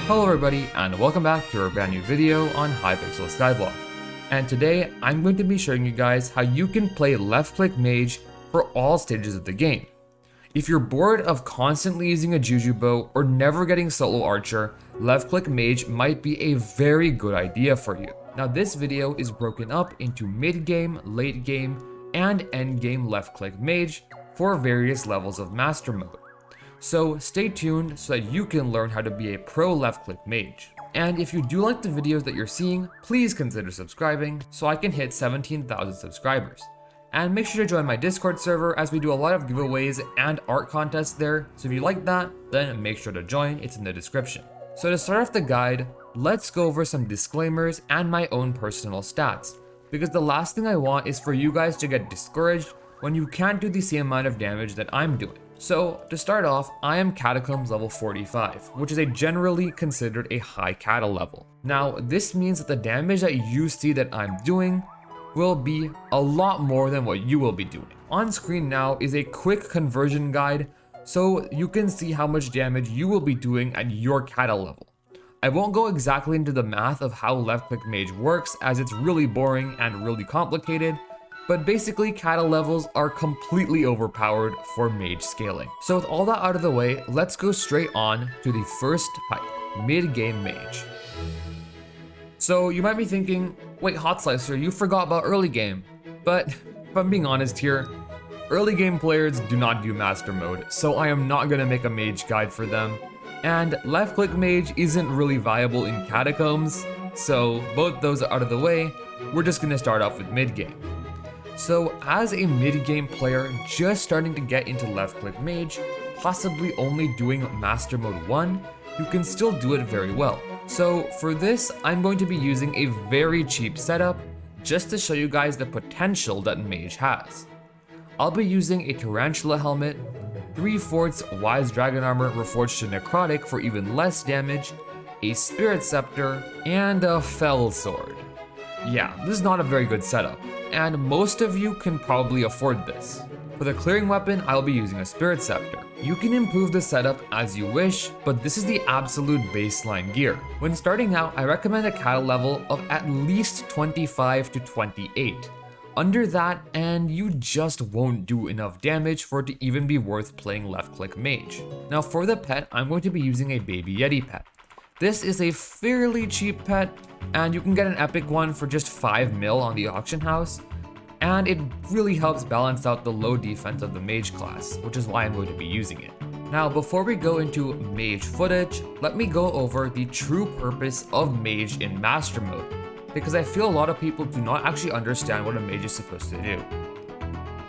Hello everybody and welcome back to our brand new video on Hypixel Skyblock. And today I'm going to be showing you guys how you can play left click mage for all stages of the game. If you're bored of constantly using a juju bow or never getting solo archer, left click mage might be a very good idea for you. Now this video is broken up into mid game, late game, and end game left click mage for various levels of master mode. So stay tuned so that you can learn how to be a pro left click mage. And if you do like the videos that you're seeing, please consider subscribing so I can hit 17,000 subscribers. And make sure to join my Discord server as we do a lot of giveaways and art contests there. So if you like that, then make sure to join, it's in the description. So to start off the guide, let's go over some disclaimers and my own personal stats. Because the last thing I want is for you guys to get discouraged when you can't do the same amount of damage that I'm doing. So to start off, I am Catacombs level 45, which is generally considered a high cata level. Now this means that the damage that you see that I'm doing will be a lot more than what you will be doing. On screen now is a quick conversion guide so you can see how much damage you will be doing at your cata level. I won't go exactly into the math of how left click mage works as it's really boring and really complicated, but basically cata levels are completely overpowered for mage scaling. So with all that out of the way, let's go straight on to the first type, mid-game mage. So you might be thinking, wait Hot Slicer, you forgot about early game. But if I'm being honest here, early game players do not do master mode, so I am not gonna make a mage guide for them. And left click mage isn't really viable in catacombs, so both those out of the way, we're just gonna start off with mid-game. So as a mid-game player just starting to get into left click mage, possibly only doing master mode 1, you can still do it very well. So for this, I'm going to be using a very cheap setup just to show you guys the potential that mage has. I'll be using a tarantula helmet, 3/4 wise dragon armor reforged to necrotic for even less damage, a spirit scepter, and a fell sword. Yeah, this is not a very good setup, and most of you can probably afford this. For the clearing weapon, I'll be using a spirit scepter. You can improve the setup as you wish, but this is the absolute baseline gear. When starting out, I recommend a cata level of at least 25 to 28. Under that, and you just won't do enough damage for it to even be worth playing left click mage. Now for the pet, I'm going to be using a baby yeti pet. This is a fairly cheap pet, and you can get an epic one for just 5 mil on the auction house, and it really helps balance out the low defense of the mage class, which is why I'm going to be using it. Now before we go into mage footage, let me go over the true purpose of mage in master mode, because I feel a lot of people do not actually understand what a mage is supposed to do.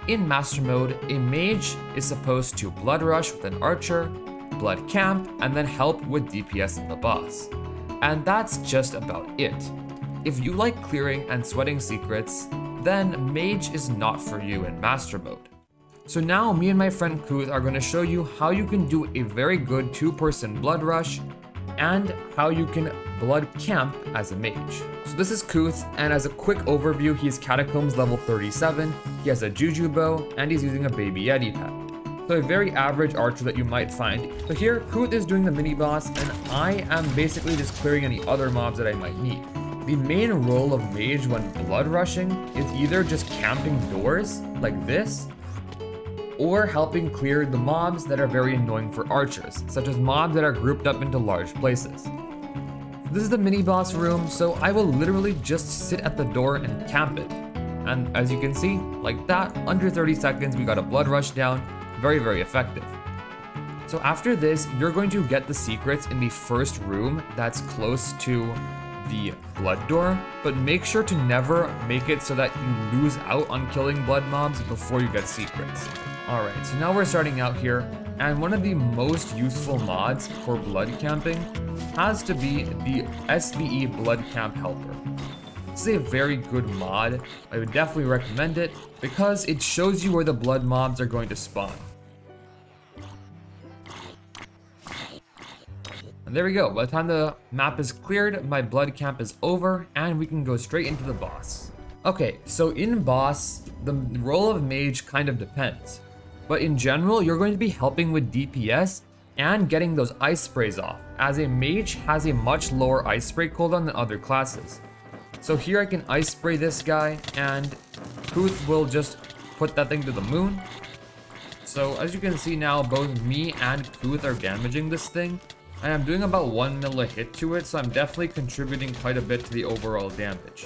In master mode, a mage is supposed to blood rush with an archer, blood camp, and then help with DPS in the boss. And that's just about it. If you like clearing and sweating secrets, then mage is not for you in master mode. So now me and my friend Kuth are going to show you how you can do a very good 2-person blood rush and how you can blood camp as a mage. So this is Kuth, and as a quick overview, he's Catacombs level 37, he has a juju bow, and he's using a baby yeti pet. So a very average archer that you might find. So here, Kuth is doing the mini boss, and I am basically just clearing any other mobs that I might need. The main role of mage when blood rushing is either just camping doors, like this, or helping clear the mobs that are very annoying for archers, such as mobs that are grouped up into large places. This is the mini boss room, so I will literally just sit at the door and camp it. And as you can see, like that, under 30 seconds we got a blood rush down. Very, very effective. So after this, you're going to get the secrets in the first room that's close to the blood door, but make sure to never make it so that you lose out on killing blood mobs before you get secrets. Alright, so now we're starting out here, and one of the most useful mods for blood camping has to be the SBE Blood Camp Helper. This is a very good mod. I would definitely recommend it because it shows you where the blood mobs are going to spawn. And there we go. By the time the map is cleared, my blood camp is over and we can go straight into the boss. Okay, so in boss, the role of mage kind of depends. But in general, you're going to be helping with DPS and getting those ice sprays off, as a mage has a much lower ice spray cooldown than other classes. So here I can ice spray this guy, and Kuth will just put that thing to the moon. So as you can see now, both me and Kuth are damaging this thing, and I'm doing about 1 mil a hit to it, so I'm definitely contributing quite a bit to the overall damage.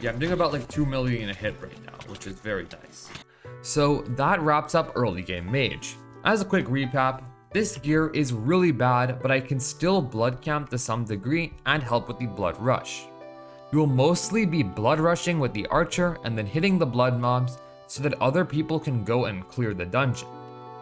Yeah, I'm doing about like 2 million a hit right now, which is very nice. So that wraps up early game mage. As a quick recap, this gear is really bad, but I can still blood camp to some degree and help with the blood rush. You will mostly be blood rushing with the archer and then hitting the blood mobs so that other people can go and clear the dungeon.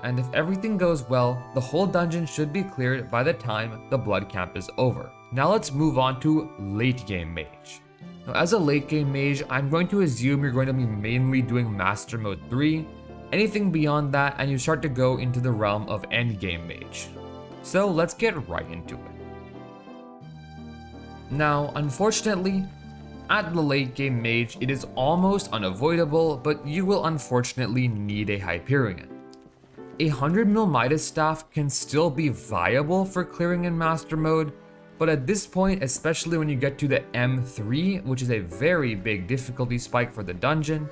And if everything goes well, the whole dungeon should be cleared by the time the blood camp is over. Now let's move on to late game mage. Now as a late game mage, I'm going to assume you're going to be mainly doing Master Mode 3. Anything beyond that and you start to go into the realm of Endgame mage. So let's get right into it. Now, unfortunately, at the late game mage, it is almost unavoidable, but you will unfortunately need a Hyperion. A 100 mil Midas staff can still be viable for clearing in master mode, but at this point, especially when you get to the M3, which is a very big difficulty spike for the dungeon,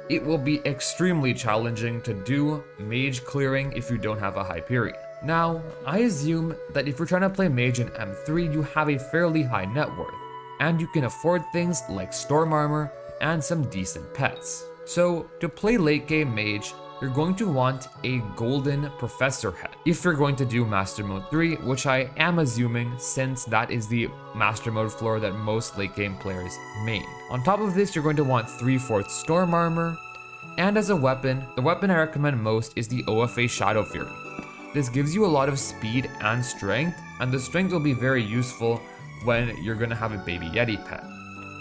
it will be extremely challenging to do mage clearing if you don't have a Hyperion. Now, I assume that if you're trying to play mage in M3, you have a fairly high net worth, and you can afford things like storm armor and some decent pets. So to play late game mage, you're going to want a golden professor head if you're going to do master mode 3, which I am assuming since that is the master mode floor that most late game players main. On top of this, you're going to want 3/4 storm armor, and as a weapon, the weapon I recommend most is the OFA Shadow Fury. This gives you a lot of speed and strength, and the strength will be very useful when you're going to have a baby yeti pet.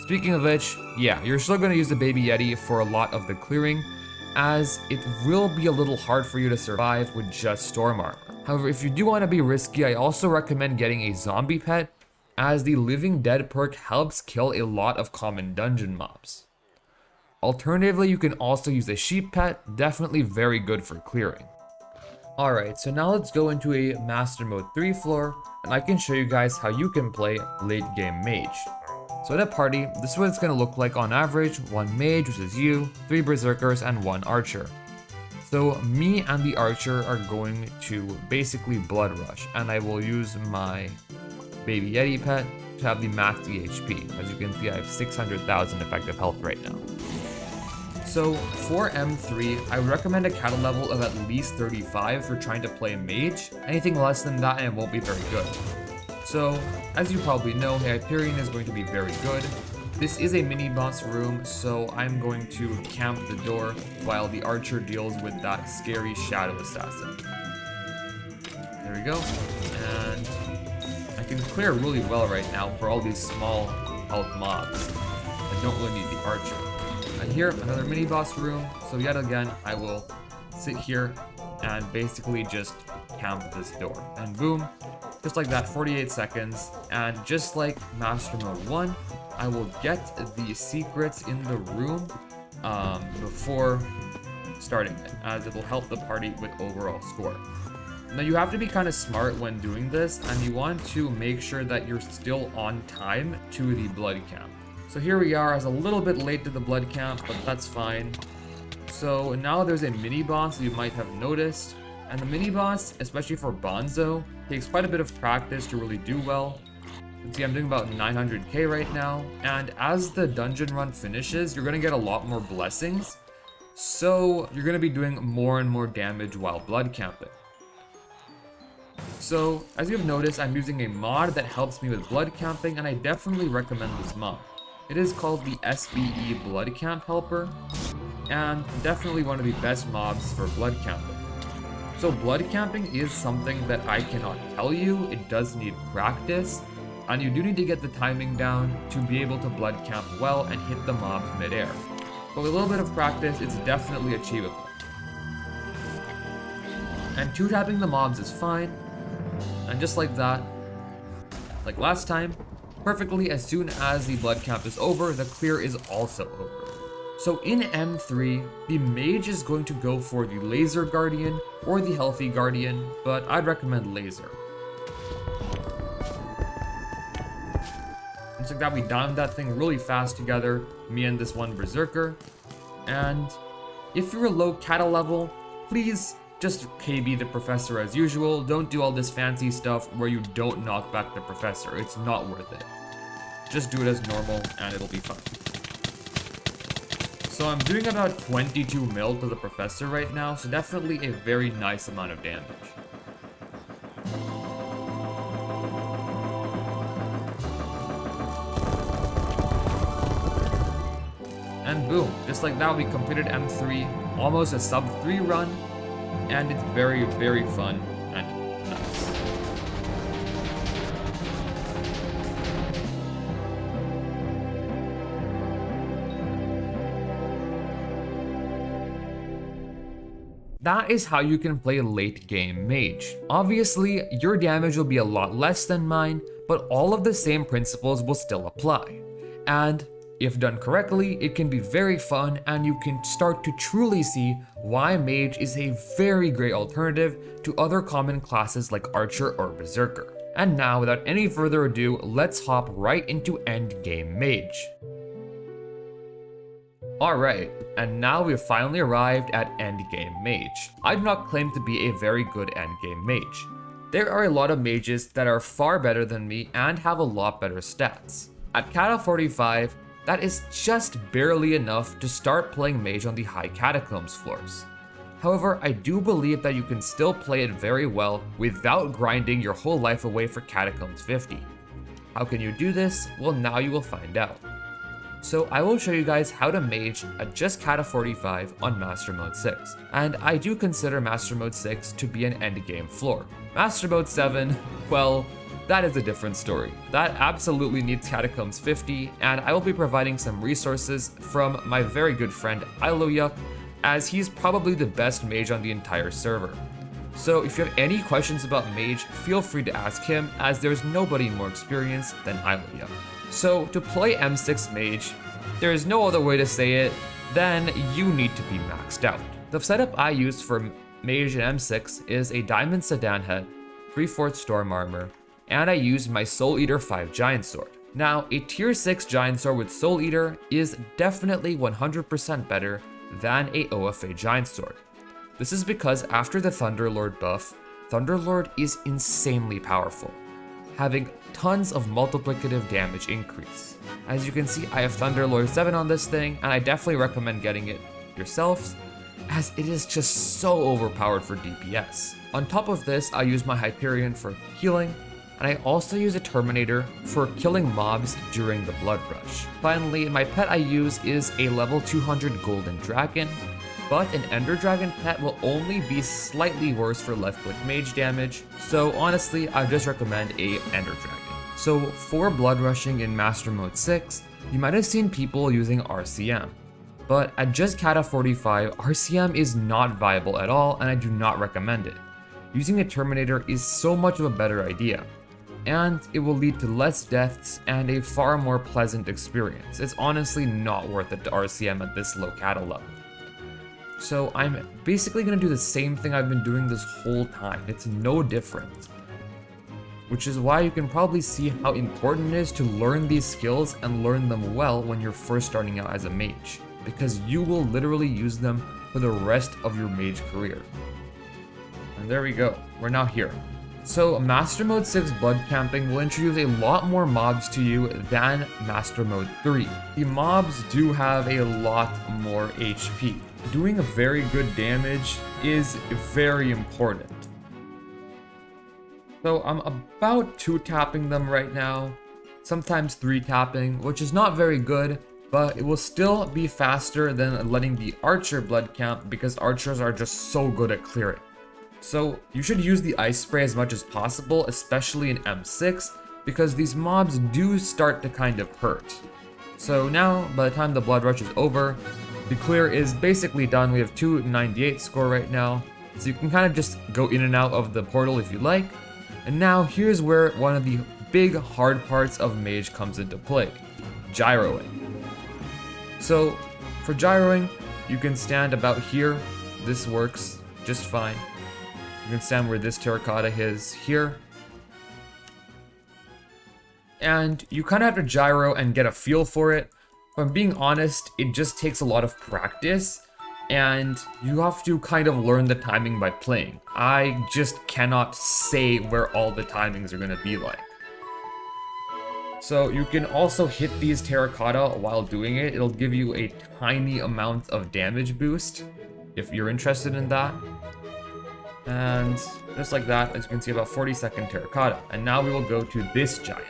Speaking of which, yeah, you're still going to use the baby yeti for a lot of the clearing, as it will be a little hard for you to survive with just storm armor. However, if you do want to be risky, I also recommend getting a zombie pet, as the Living Dead perk helps kill a lot of common dungeon mobs. Alternatively, you can also use a sheep pet, definitely very good for clearing. Alright, so now let's go into a Master Mode 3 floor, and I can show you guys how you can play late game mage. So at a party, this is what it's going to look like on average: 1 mage, which is you, 3 berserkers, and 1 archer. So me and the archer are going to basically blood rush, and I will use my baby yeti pet to have the max EHP. As you can see, I have 600,000 effective health right now. So for M3, I would recommend a cattle level of at least 35 for trying to play mage. Anything less than that and it won't be very good. So, as you probably know, Hyperion is going to be very good. This is a mini boss room, so I'm going to camp the door while the archer deals with that scary shadow assassin. There we go. And I can clear really well right now for all these small health mobs. I don't really need the archer. And here, another mini boss room. So yet again, I will sit here and basically just camp this door. And boom, just like that, 48 seconds. And just like Master Mode 1, I will get the secrets in the room before starting it, as it will help the party with overall score. Now you have to be kind of smart when doing this, and you want to make sure that you're still on time to the blood camp. So here we are, I was a little bit late to the blood camp, but that's fine. So now there's a mini boss you might have noticed, and the mini boss, especially for Bonzo, takes quite a bit of practice to really do well. You can see I'm doing about 900k right now, and as the dungeon run finishes, you're going to get a lot more blessings, so you're going to be doing more and more damage while blood camping. So as you've noticed, I'm using a mod that helps me with blood camping, and I definitely recommend this mod. It is called the SBE Blood Camp Helper, and definitely one of the best mobs for blood camping. So blood camping is something that I cannot tell you. It does need practice, and you do need to get the timing down to be able to blood camp well and hit the mobs mid-air. But with a little bit of practice, it's definitely achievable. And 2-tapping the mobs is fine, and just like that, like last time, perfectly as soon as the blood camp is over, the clear is also over. So in M3, the mage is going to go for the laser guardian or the healthy guardian, but I'd recommend laser. Looks like that we dimed that thing really fast together, me and this one berserker. And if you're a low kata level, please just KB the professor as usual. Don't do all this fancy stuff where you don't knock back the professor. It's not worth it. Just do it as normal and it'll be fun. So I'm doing about 22 mil to the professor right now, so definitely a very nice amount of damage. And boom, just like that we completed M3, almost a sub 3 run, and it's very, very fun and nice. That is how you can play late game mage. Obviously, your damage will be a lot less than mine, but all of the same principles will still apply. And if done correctly, it can be very fun and you can start to truly see why mage is a very great alternative to other common classes like archer or berserker. And now, without any further ado, let's hop right into endgame mage. Alright, and now we've finally arrived at endgame mage. I do not claim to be a very good endgame mage. There are a lot of mages that are far better than me and have a lot better stats. At Kata 45, that is just barely enough to start playing mage on the high catacombs floors. However, I do believe that you can still play it very well without grinding your whole life away for catacombs 50. How can you do this? Well, now you will find out. So I will show you guys how to mage at just Kata 45 on Master Mode 6. And I do consider Master Mode 6 to be an endgame floor. Master Mode 7, well, that is a different story. That absolutely needs Catacombs 50, and I will be providing some resources from my very good friend Iluyuk, as he's probably the best mage on the entire server. So if you have any questions about mage, feel free to ask him, as there's nobody more experienced than Iluyuk. So to play M6 mage, there is no other way to say it than you need to be maxed out. The setup I use for mage in M6 is a diamond sedan head, 3/4 storm armor, and I use my Soul Eater 5 Giant Sword. Now, a tier 6 Giant Sword with Soul Eater is definitely 100% better than a OFA Giant Sword. This is because after the Thunderlord buff, Thunderlord is insanely powerful, having tons of multiplicative damage increase. As you can see, I have Thunderlord 7 on this thing, and I definitely recommend getting it yourselves, as it is just so overpowered for DPS. On top of this, I use my Hyperion for healing, and I also use a Terminator for killing mobs during the Blood Rush. Finally, my pet I use is a level 200 Golden Dragon, but an Ender Dragon pet will only be slightly worse for left-click mage damage, so honestly, I just recommend a Ender Dragon. So for Blood Rushing in Master Mode 6, you might have seen people using RCM, but at just Kata 45, RCM is not viable at all, and I do not recommend it. Using a Terminator is so much of a better idea, and it will lead to less deaths and a far more pleasant experience. It's honestly not worth it to RCM at this low Kata level. So I'm basically going to do the same thing I've been doing this whole time. It's no different. Which is why you can probably see how important it is to learn these skills and learn them well when you're first starting out as a mage, because you will literally use them for the rest of your mage career. And there we go, we're now here. So Master Mode 6 Blood Camping will introduce a lot more mobs to you than Master Mode 3. The mobs do have a lot more HP. Doing very good damage is very important. So I'm about 2-tapping them right now, sometimes 3-tapping, which is not very good, but it will still be faster than letting the Archer Blood Camp because Archers are just so good at clearing. So you should use the Ice Spray as much as possible, especially in M6, because these mobs do start to kind of hurt. So now, by the time the Blood Rush is over, the clear is basically done. We have 298 score right now, so you can kind of just go in and out of the portal if you like. And now here's where one of the big hard parts of Mage comes into play, gyroing. So For gyroing, you can stand about here. This works just fine. You can stand where this terracotta is here. And you kind of have to gyro and get a feel for it. If I'm being honest, it just takes a lot of practice, and you have to kind of learn the timing by playing. I just cannot say where all the timings are going to be like. So you can also hit these terracotta while doing it. It'll give you a tiny amount of damage boost if you're interested in that. And just like that, as you can see, about 40-second terracotta. And now we will go to this giant.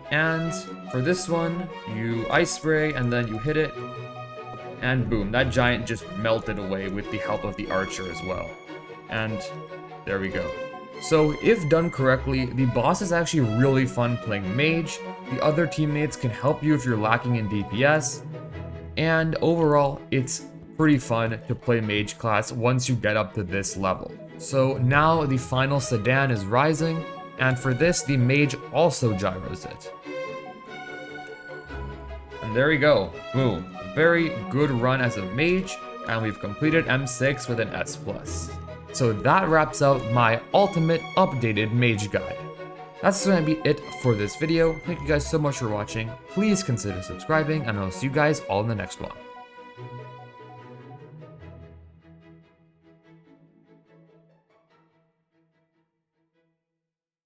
And for this one, you ice spray and then you hit it. And boom, that giant just melted away with the help of the archer as well. And there we go. So if done correctly, the boss is actually really fun playing mage. The other teammates can help you if you're lacking in DPS. And overall, it's pretty fun to play mage class once you get up to this level. So now the final sedan is rising, and for this, the mage also gyros it. And there we go, boom. Very good run as a mage, and we've completed M6 with an S+. So that wraps up my ultimate updated mage guide. That's going to be it for this video. Thank you guys so much for watching. Please consider subscribing, and I'll see you guys all in the next one.